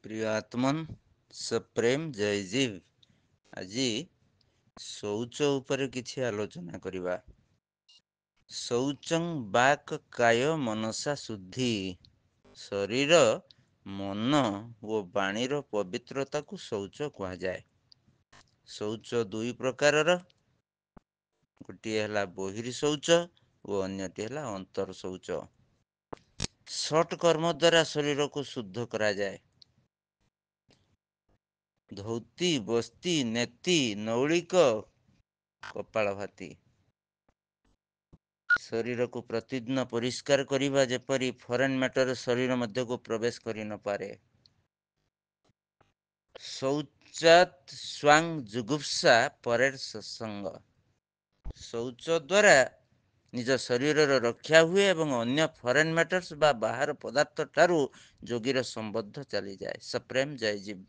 ପ୍ରିୟ ଆତ୍ମନ୍ ସପ୍ରେମ ଜୟଜୀବ। ଆଜି ଶୌଚ ଉପରେ କିଛି ଆଲୋଚନା କରିବା। ଶୌଚଂ ବାକ୍ କାୟ ମନସା ଶୁଦ୍ଧି। ଶରୀର, ମନ ଓ ବାଣୀର ପବିତ୍ରତାକୁ ଶୌଚ କୁହାଯାଏ। ଶୌଚ ଦୁଇ ପ୍ରକାରର। ଗୋଟିଏ ହେଲା ବହିର୍ ଶୌଚ ଓ ଅନ୍ୟଟି ହେଲା ଅନ୍ତର୍ ଶୌଚ। ଷଟ୍ କର୍ମ ଦ୍ୱାରା ଶରୀରକୁ ଶୁଦ୍ଧ କରାଯାଏ। ଧୌତି, ବସ୍ତି, ନେତି, ନୌଳିକ, କପାଳଭାତି। ଶରୀରକୁ ପ୍ରତିଦିନ ପରିଷ୍କାର କରିବା ଯେପରି ଫରେନ୍ ମ୍ୟାଟର ଶରୀର ମଧ୍ୟକୁ ପ୍ରବେଶ କରି ନପାରେ। ଶୌଚାତ୍ ସ୍ୱାଂ ଜୁଗୁପ୍ସା ପରେର୍ ସତ୍ସଙ୍ଗ। ଶୌଚ ଦ୍ୱାରା ନିଜ ଶରୀରର ରକ୍ଷା ହୁଏ ଏବଂ ଅନ୍ୟ ଫରେନ୍ ମ୍ୟାଟର୍ସ ବା ବାହାର ପଦାର୍ଥ ଠାରୁ ଯୋଗୀର ସମ୍ବନ୍ଧ ଚାଲିଯାଏ। ସପ୍ରେମ ଜୟଜୀବ।